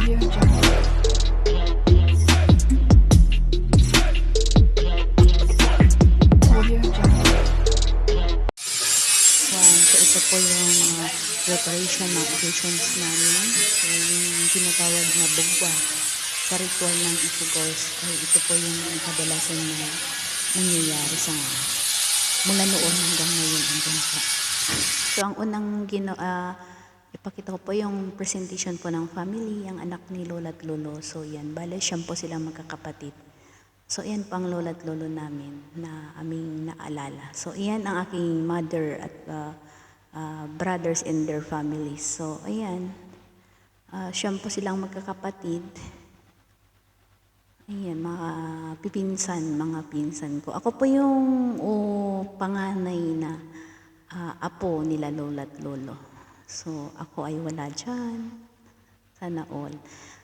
Audio Jungle. Audio Jungle. So ito po yung preparation ng occasions namin. So yung tinatawag na bugwa sa ritual ng Ifugos. Ay ito po yung kadalasan na nangyayari sa mula noon hanggang ngayon hanggang pa. So ang unang ipakita ko po yung presentation po ng family, ang anak ni Lola at Lolo. So yan, bale siyam po silang magkakapatid. So yan po ang Lola at Lolo namin na aming naalala. So yan ang aking mother at brothers and their families. So ayan, siyam po silang magkakapatid. Ayan, mga pinsan ko. Ako po yung panganay na apo nila Lola at Lolo. So, ako ay wala dyan. Sana all.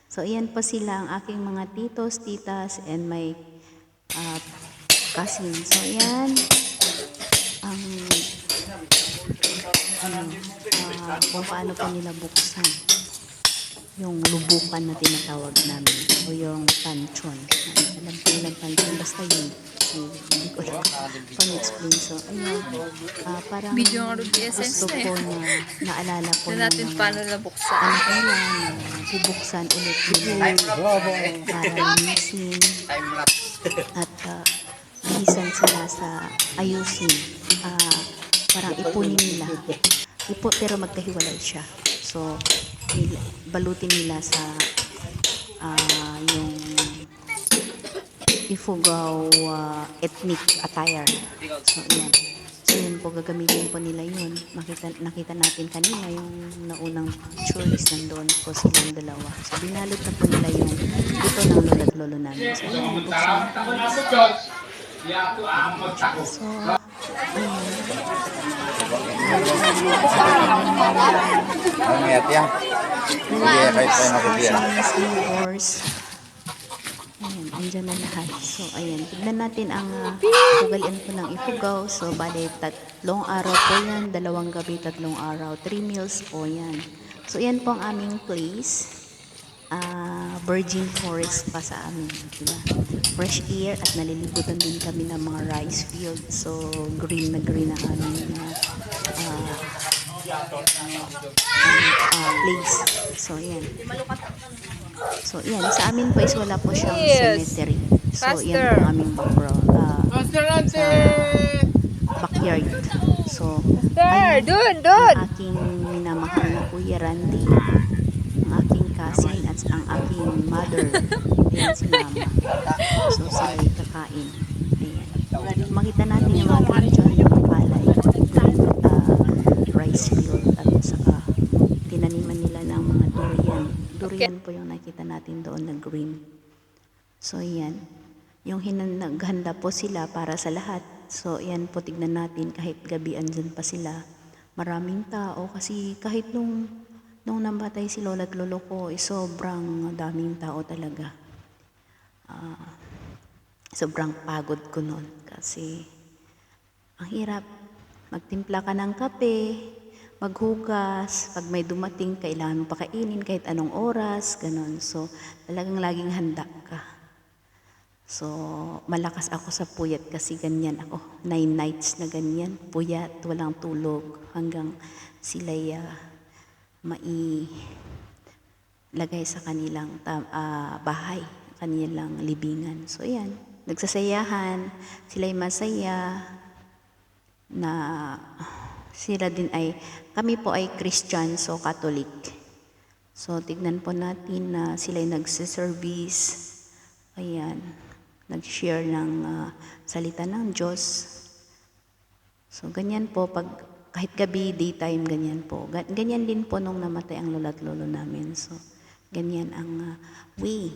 So, ayan po sila ang aking mga titos, titas, and my cousins. So, ayan. Kung paano po nila buksan yung lubukan na tinatawag namin o yung tanchon. Alam ko nilang tanchon, basta yun. Hindi ko lang pang-explain. So, ayun. Parang gusto ko na naalala po ng natin paano nabuksan. anak nila na bubuksan ulit nila para linisin at bilisan sila sa ayusin. Parang ipunin nila. Pero magkahiwalay siya. So, balutin nila sa yung Ifugao ethnic attire. So, yan. So, yun po, gagamitin po nila yun. Nakita natin kanina yung naunang pictures nandoon po silang dalawa. So, binalot na po nila yung ito ng Lola at Lolo namin. So, yan, buksan. So, Mangyat ya. Hindi kahit tayo makubiyan. neighbors. Ayan, andyan na lahat. So, ayan. Tignan natin ang ugalian po ng Ifugao. So, bale, 3 araw po yan. 2 gabi, 3 araw. 3 meals po yan. So, yan po ang aming place. Virgin forest pa sa amin. Diba? Fresh air at nalilibutan din kami ng mga rice field. So, green na green na aming place. So, yan. So, yan. Sa amin po is wala po siyang cemetery. So, yan po ang aming sa backyard. So, ayun, ang aking minamahal na Kuya Randy, ang aking cousin at ang aking mother. Ayan si Mama. So, sila kakain. Ayan. Makita natin yung mga green dyan, yung palay, rice field, at saka tinaniman nila ng mga durian. Durian po yung nakita natin doon na green. So, yan. Yung naghanda po sila para sa lahat. So, yan po, tignan natin kahit gabi andyan pa sila. Maraming tao kasi kahit nung namatay si Lola at Lolo ko, sobrang daming tao talaga. Sobrang pagod ko noon kasi ang hirap. Magtimpla ka ng kape, maghugas, pag may dumating, kailangan mo pakainin kahit anong oras, ganon. So, talagang laging handa ka. So, malakas ako sa puyat kasi ganyan ako. 9 nights na ganyan, puyat, walang tulog, hanggang sila'y mailagay sa kanilang bahay, kanilang libingan. So, yan. Nagsasayahan, sila'y masaya, na sila din kami po ay Christian, so Catholic. So, tignan po natin na sila'y nagsiservice, ayan, nag-share ng salita ng Diyos. So, ganyan po, kahit gabi, daytime, ganyan po. Ganyan din po nung namatay ang Lola at Lolo namin. So, ganyan ang way,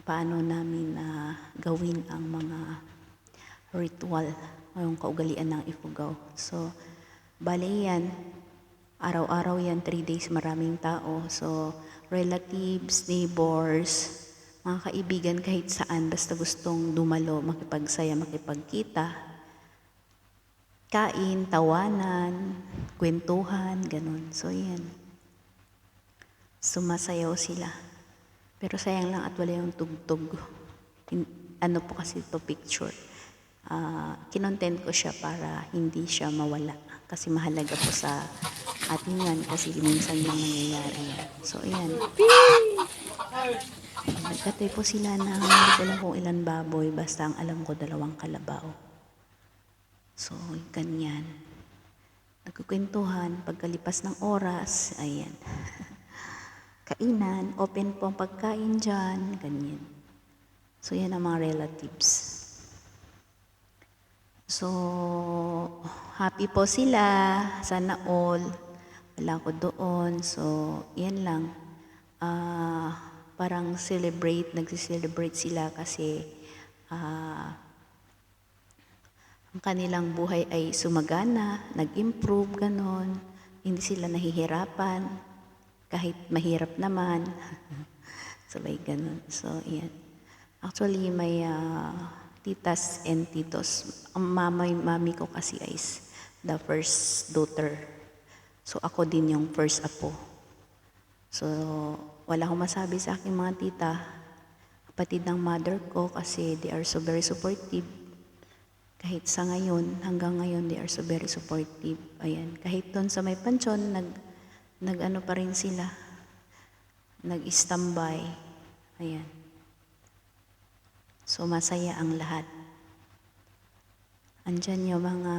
paano namin gawin ang mga ritual, yung kaugalian ng Ifugao. So, bale yan, araw-araw yan, 3 days, maraming tao. So, relatives, neighbors, mga kaibigan kahit saan, basta gustong dumalo, makipagsaya, makipagkita, kain, tawanan, kwentuhan, ganun. So, yan. Sumasayaw sila. Pero sayang lang at wala yung tugtog. Ano po kasi ito picture. Kinontent ko siya para hindi siya mawala. Kasi mahalaga po sa atin yan kasi minsan lang nangyayari yan. So, ayan. Nagkatay po sila na hindi ko lang kung ilan baboy. Basta ang alam ko 2 kalabaw. So, ganyan. Nagkukwentuhan. Pagkalipas ng oras, ayan. Kainan. Open po ang pagkain dyan. Ganyan. So, yan ang mga relatives. So, happy po sila. Sana all. Wala ko doon. So, yan lang. Parang nagsi-celebrate sila kasi ang kanilang buhay ay sumagana, nag-improve, ganon. Hindi sila nahihirapan, kahit mahirap naman. Sabay ganon. So, yan. Actually, may titas and titos. Ang mami ko kasi is the first daughter. So, ako din yung first apo. So, wala akong masabi sa aking mga tita, kapatid ng mother ko kasi they are so very supportive. Kahit sa ngayon, hanggang ngayon, they are so very supportive. Ayan. Kahit doon sa may pansyon, nag-ano pa rin sila. Nag-standby. Ayan. So, masaya ang lahat. Andyan yung mga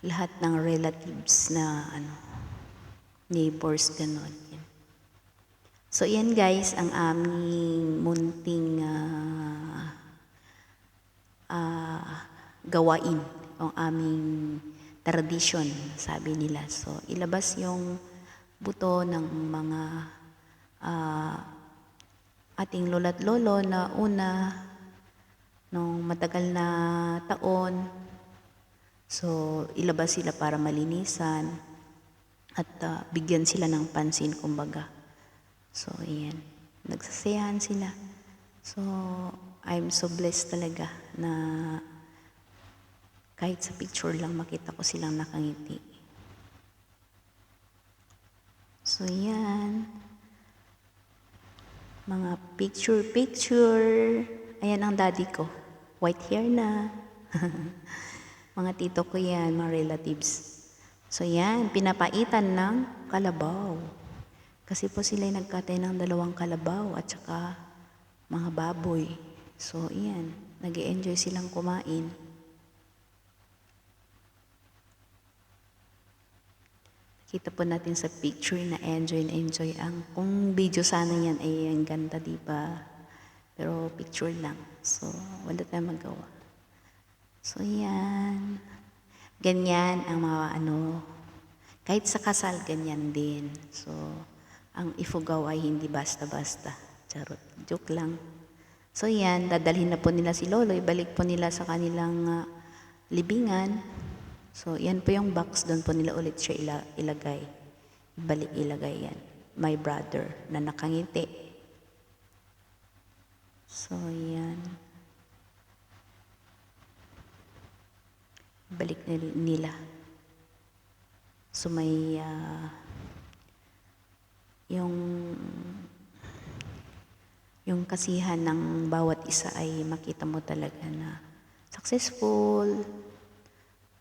lahat ng relatives na neighbors, gano'n. So, yan guys, ang aming munting gawain, ang aming tradition, sabi nila. So, ilabas yung buto ng mga ating lola't lolo na una, nung matagal na taon. So, ilabas sila para malinisan at bigyan sila ng pansin, kumbaga. So, ayan. Nagsasayahan sila. So, I'm so blessed talaga na kahit sa picture lang makita ko silang nakangiti. So, yan. Mga picture. Ayan ang daddy ko. White hair na. Mga tito ko yan, mga relatives. So yan, pinapaitan ng kalabaw. Kasi po sila nagkatay ng 2 kalabaw at saka mga baboy. So yan, nag-i-enjoy silang kumain. Kita po natin sa picture na enjoy na enjoy. Kung video sana yan ay ang ganda, diba? Pero picture lang. So wala tayong magawa. So, yan. Ganyan ang mga kahit sa kasal, ganyan din. So, ang ifugaw ay hindi basta-basta. Charot. Joke lang. So, yan. Dadalhin na po nila si Lolo. Ibalik po nila sa kanilang libingan. So, yan po yung box. Doon po nila ulit siya ilagay. Ilagay yan. My brother na nakangiti. So, yan. Balik nila. So may yung kasihan ng bawat isa ay makita mo talaga na successful.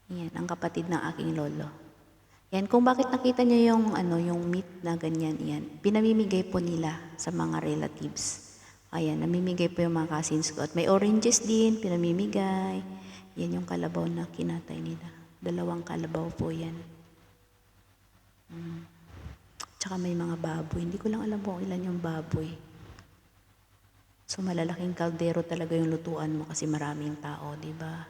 Yan, ang kapatid ng aking lolo. Yan, kung bakit nakita nyo yung meat na ganyan, yan, pinamimigay po nila sa mga relatives. Ayan, namimigay po yung mga cousins ko. At may oranges din, pinamimigay. Yan yung kalabaw na kinatay nila. 2 kalabaw po yan. Tsaka may mga baboy. Hindi ko lang alam kung ilan yung baboy. So malalaking kaldero talaga yung lutuan mo kasi maraming tao, di ba?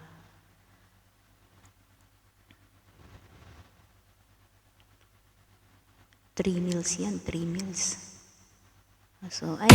Three meals yan, 3 meals. So, ay.